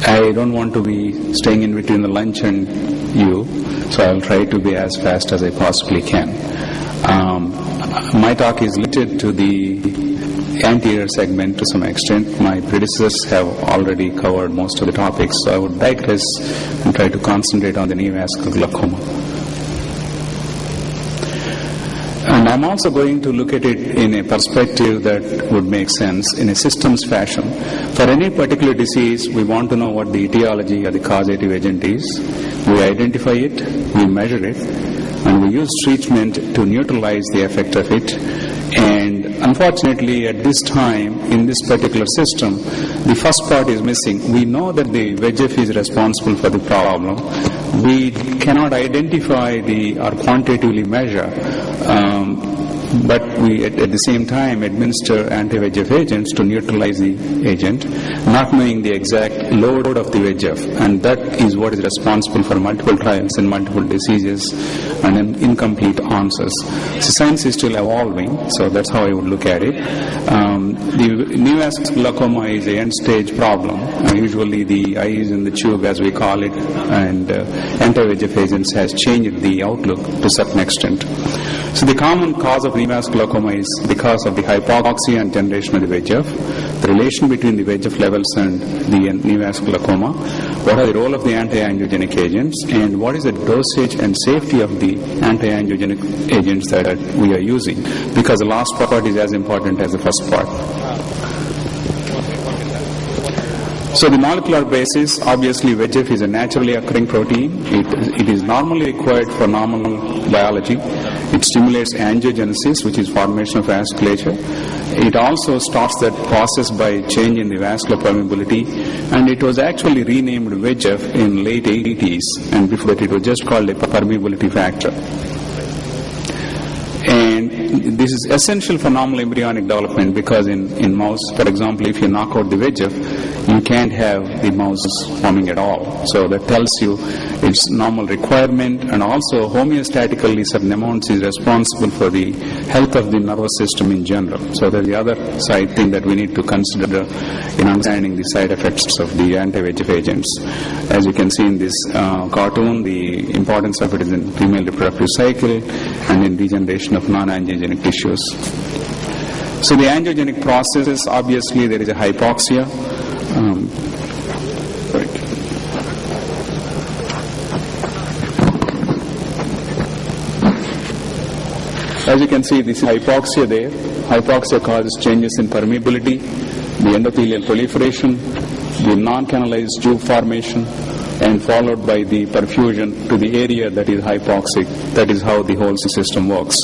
I don't want to be staying in between the lunch and you, so I'll try to be as fast as I possibly can. My talk is limited to the anterior segment to some extent. My predecessors have already covered most of the topics, so I would digress and try to concentrate on the neovascular glaucoma. And I'm also going to look at it in a perspective that would make sense in a systems fashion. For any particular disease, we want to know what the etiology or the causative agent is. We identify it, we measure it, and we use treatment to neutralize the effect of it. And unfortunately, at this time, in this particular system, the first part is missing. We know that the VEGF is responsible for the problem. We cannot identify or quantitatively measure, but we at the same time administer anti-VEGF agents to neutralize the agent, not knowing the exact load of the VEGF, and that is what is responsible for multiple trials in multiple diseases and incomplete answers. So science is still evolving, so that's how I would look at it. The neovascular glaucoma is an end-stage problem. Usually the eye is in the tube, as we call it, and anti-VEGF agents has changed the outlook to a certain extent. So the common cause of neovascular glaucoma is because of the hypoxia and generation of the VEGF, the relation between the VEGF levels and the neovascular glaucoma, what are the role of the anti-angiogenic agents, and what is the dosage and safety of the anti-angiogenic agents that we are using, because the last part is as important as the first part. So the molecular basis, obviously VEGF is a naturally occurring protein. It is normally required for normal biology. It stimulates angiogenesis, which is formation of vasculature. It also starts that process by changing the vascular permeability, and it was actually renamed VEGF in late 80s, and before that it was just called a permeability factor. And this is essential for normal embryonic development, because in mouse, for example, if you knock out the VEGF, you can't have the mouse forming at all. So that tells you it's normal requirement, and also homeostatically certain amounts is responsible for the health of the nervous system in general. So that's the other side thing that we need to consider in understanding the side effects of the anti-VEGF agents. As you can see in this cartoon, the importance of it is in female reproductive cycle and in degeneration of non-angiogenic tissues. So the angiogenic process, obviously there is a hypoxia. As you can see, this hypoxia there. Hypoxia causes changes in permeability, the endothelial proliferation, the non-canalized tube formation, and followed by the perfusion to the area that is hypoxic. That is how the whole system works.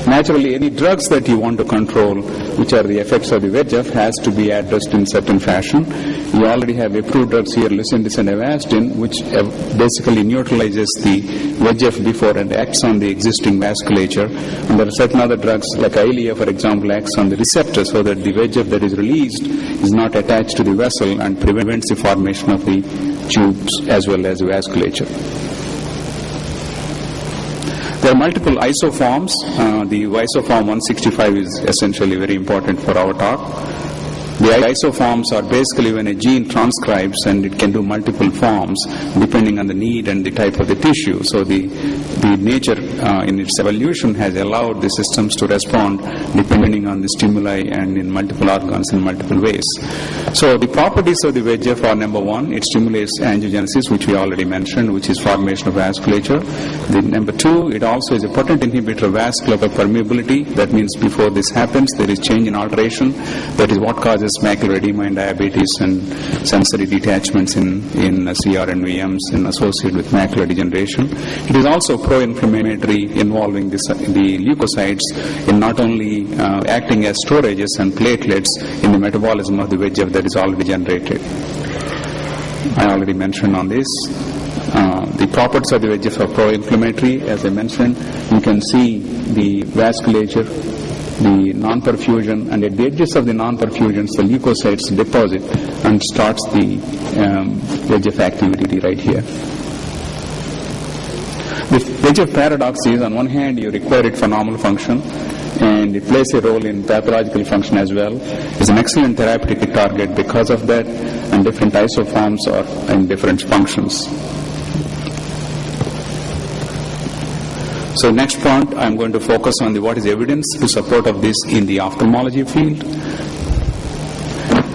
Naturally, any drugs that you want to control, which are the effects of the VEGF, has to be addressed in certain fashion. You already have approved drugs here, Lucentis and Avastin, which basically neutralizes the VEGF before and acts on the existing vasculature. And there are certain other drugs, like Eylea, for example, acts on the receptor so that the VEGF that is released is not attached to the vessel and prevents the formation of the tubes as well as the vasculature. There are multiple isoforms. The isoform 165 is essentially very important for our talk. The isoforms are basically when a gene transcribes, and it can do multiple forms depending on the need and the type of the tissue. So the nature in its evolution has allowed the systems to respond depending on the stimuli and in multiple organs in multiple ways. So the properties of the VEGF are, number one, it stimulates angiogenesis, which we already mentioned, which is formation of vasculature. Number two, it also is a potent inhibitor of vascular permeability. That means before this happens, there is change in alteration. That is what causes macular edema and diabetes and sensory detachments in CR and VMs and associated with macular degeneration. It is also pro-inflammatory, involving the leukocytes in not only acting as storages and platelets in the metabolism of the VEGF that is already generated. I already mentioned on this. The properties of the VEGF are pro-inflammatory. As I mentioned, you can see the vasculature, the non-perfusion, and at the edges of the non-perfusions, the leukocytes deposit and starts the VEGF activity right here. The VEGF paradox is, on one hand, you require it for normal function, and it plays a role in pathological function as well. It's an excellent therapeutic target because of that, and different isoforms are in different functions. So next point, I'm going to focus on what is evidence to support of this in the ophthalmology field.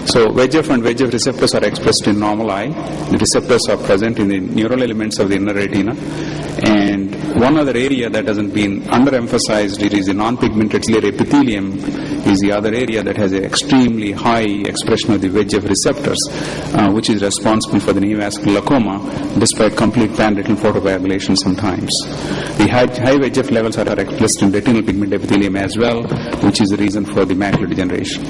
So VEGF and VEGF receptors are expressed in normal eye. The receptors are present in the neural elements of the inner retina. And one other area that hasn't been underemphasized, it is the non-pigmented ciliary epithelium, is the other area that has an extremely high expression of the VEGF receptors, which is responsible for the neovascular glaucoma, despite complete pan-retinal photocoagulation sometimes. The high VEGF levels are expressed in retinal pigment epithelium as well, which is the reason for the macular degeneration.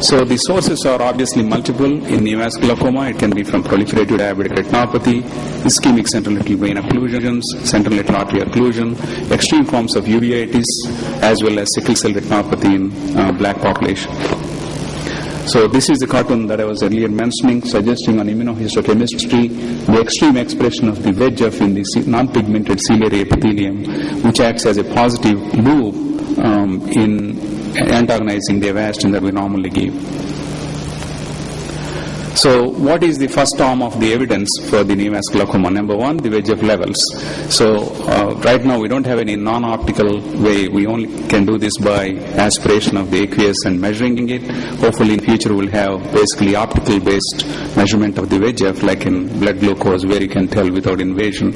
So the sources are obviously multiple in neovascular glaucoma. It can be from proliferative diabetic retinopathy, ischemic central little vein occlusions, central little artery occlusion, extreme forms of uveitis, as well as sickle cell retinopathy in black population. So this is the cartoon that I was earlier mentioning, suggesting on immunohistochemistry the extreme expression of the VEGF in the non-pigmented ciliary epithelium, which acts as a positive loop in antagonizing the avastin that we normally give. So what is the first arm of the evidence for the neovascular glaucoma? Number one, the VEGF levels. So right now we don't have any non-optical way. We only can do this by aspiration of the aqueous and measuring it. Hopefully in future we'll have basically optical based measurement of the VEGF, like in blood glucose, where you can tell without invasion.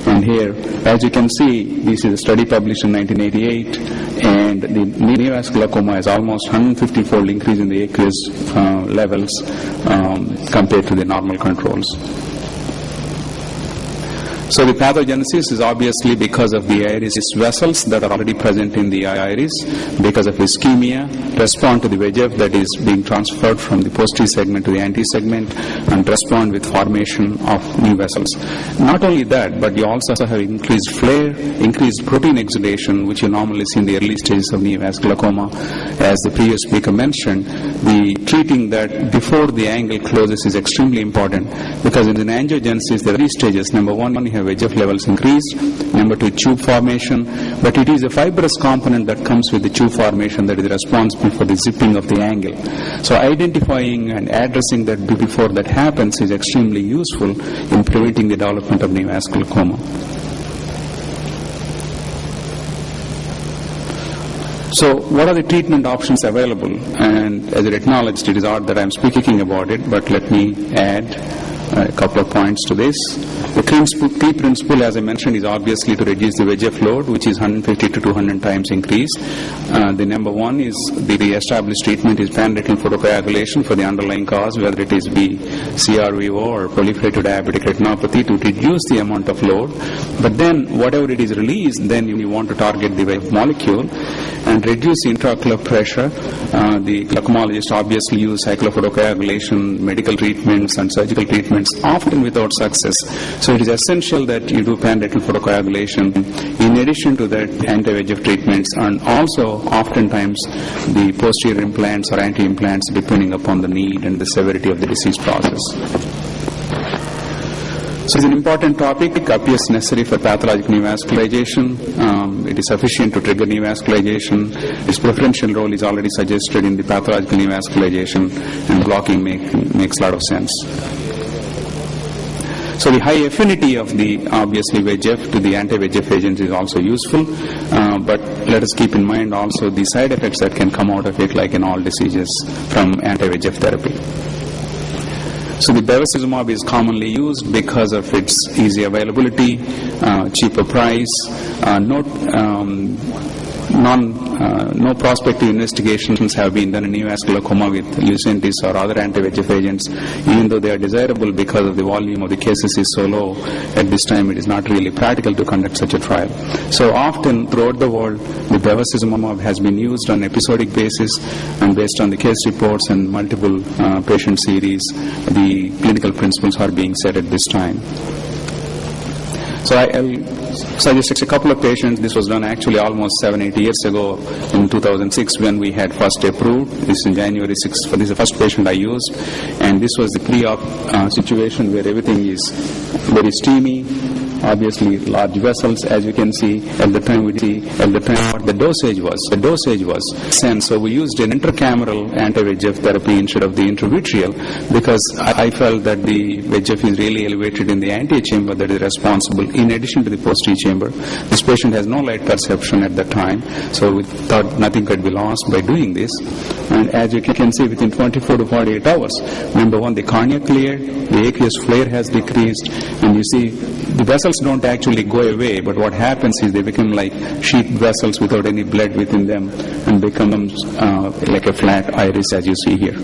And here, as you can see, this is a study published in 1988, and the neovascular glaucoma has almost 150-fold increase in the aqueous levels compared to the normal controls. So the pathogenesis is obviously because of the iris vessels that are already present in the iris, because of ischemia, respond to the VEGF that is being transferred from the posterior segment to the anterior segment, and respond with formation of new vessels. Not only that, but you also have increased flare, increased protein exudation, which you normally see in the early stages of neovascular glaucoma. As the previous speaker mentioned, the treating that before the angle closes is extremely important, because in an angiogenesis there are three stages. Number one, you have VEGF levels increased. Number two, tube formation. But it is a fibrous component that comes with the tube formation that is responsible for the zipping of the angle. So identifying and addressing that before that happens is extremely useful in preventing the development of neovascular glaucoma. So what are the treatment options available? And as a retinologist, it is odd that I'm speaking about it, but let me add a couple of points to this. The key principle, as I mentioned, is obviously to reduce the VEGF load, which is 150 to 200 times increased. The number one is the established treatment is pan-retinal photocoagulation for the underlying cause, whether it is CRVO or proliferative diabetic retinopathy, to reduce the amount of load. But then whatever it is released, then you want to target the VEGF molecule and reduce the intraocular pressure. The glaucomologists obviously use cyclophotocoagulation, medical treatments and surgical treatments, often without success. So it is essential that you do pan-retinal photocoagulation in addition to that anti-VEGF treatments, and also oftentimes the posterior implants or anti-implants depending upon the need and the severity of the disease process. So it's an important topic. It appears necessary for pathologic neovascularization. It is sufficient to trigger neovascularization. Its preferential role is already suggested in the pathological neovascularization, and blocking makes a lot of sense. So the high affinity of the obviously VEGF to the anti-VEGF agents is also useful, but let us keep in mind also the side effects that can come out of it, like in all diseases from anti-VEGF therapy. So the bevacizumab is commonly used because of its easy availability, cheaper price, no prospective investigations have been done in neovascular glaucoma with Lucentis or other anti-VEGF agents, even though they are desirable because of the volume of the cases is so low. At this time, it is not really practical to conduct such a trial. So often throughout the world, the bevacizumab has been used on episodic basis, and based on the case reports and multiple patient series, the clinical principles are being set at this time. So I'll suggest a couple of patients. This was done actually almost 7-8 years ago in 2006 when we had first approved. This is in January 6th. This is the first patient I used. And this was the pre-op situation where everything is very steamy, obviously large vessels, as you can see. At the time what the dosage was. The dosage was sense. So we used an intracameral anti-VEGF therapy instead of the intravitreal, because I felt that the VEGF is really elevated in the anterior chamber that is responsible in addition to the posterior chamber. This patient has no light perception at that time, so we thought nothing could be lost by doing this. And as you can see, within 24 to 48 hours, number one, the cornea cleared, the aqueous flare has decreased, and you see the vessels don't actually go away, but what happens is they become like sheet vessels without any blood within them and becomes like a flat iris, as you see here.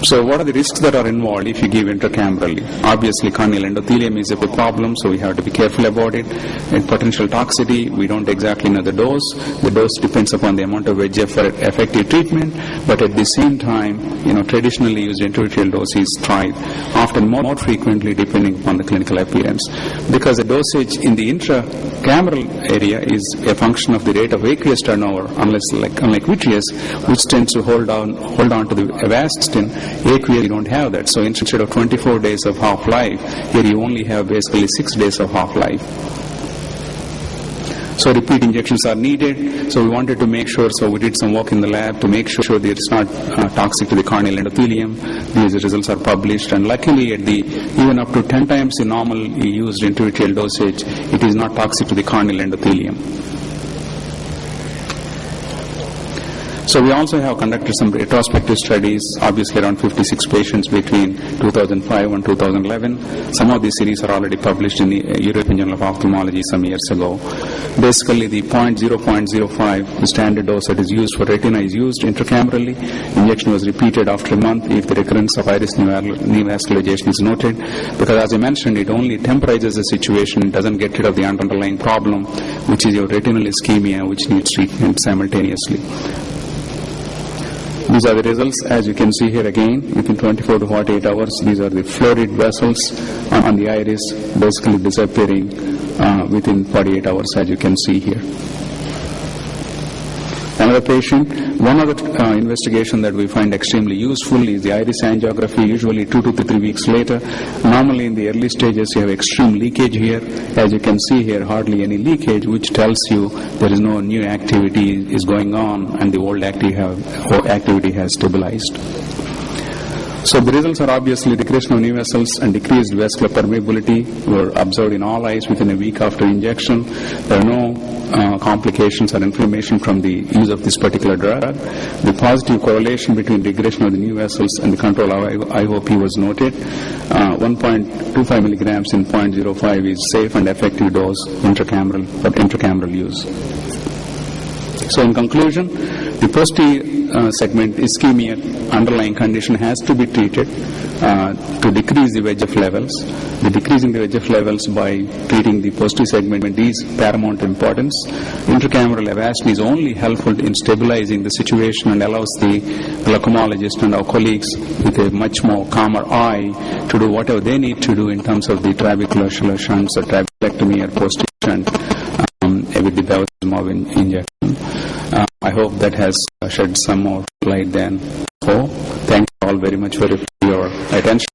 So what are the risks that are involved if you give intracamerally? Obviously, corneal endothelium is a big problem, so we have to be careful about it. And potential toxicity, we don't exactly know the dose. The dose depends upon the amount of VEGF for effective treatment, but at the same time, traditionally used intravitreal dose is tried, often more frequently depending upon the clinical appearance. Because the dosage in the intracameral area is a function of the rate of aqueous turnover, unlike vitreous, which tends to hold on to the avastin. Aqueous, you don't have that. So instead of 24 days of half-life, here you only have basically 6 days of half-life. So repeat injections are needed. So we wanted to make sure, so we did some work in the lab to make sure that it's not toxic to the corneal endothelium. These results are published, and luckily even up to 10 times the normally used intravitreal dosage, it is not toxic to the corneal endothelium. So we also have conducted some retrospective studies, obviously around 56 patients between 2005 and 2011. Some of these series are already published in the European Journal of Ophthalmology some years ago. Basically, the 0.05, the standard dose that is used for retina, is used intracamerally. Injection was repeated after a month if the recurrence of iris neovascularization is noted. Because as I mentioned, it only temporizes the situation, it doesn't get rid of the underlying problem, which is your retinal ischemia, which needs treatment simultaneously. These are the results, as you can see here again, within 24 to 48 hours. These are the florid vessels on the iris, basically disappearing within 48 hours, as you can see here. Another patient, one other investigation that we find extremely useful is the iris angiography, usually 2 to 3 weeks later. Normally in the early stages you have extreme leakage here. As you can see here, hardly any leakage, which tells you there is no new activity is going on and the old activity has stabilized. So the results are obviously decrease of new vessels and decreased vascular permeability were observed in all eyes within a week after injection. There are no complications or inflammation from the use of this particular drug. The positive correlation between regression of the new vessels and the control of IOP was noted. 1.25 milligrams in 0.05 is safe and effective dose for intracameral use. So in conclusion, the posterior segment ischemia underlying condition has to be treated to decrease the VEGF levels. The decreasing the VEGF levels by treating the posterior segment is paramount importance. Intracameral avastin is only helpful in stabilizing the situation and allows the glaucomologist and our colleagues with a much more calmer eye to do whatever they need to do in terms of the trabecular shunts or trabeculectomy or posterior shunt with the bevacizumab injection. I hope that has shed some more light than before. Thank you all very much for your attention.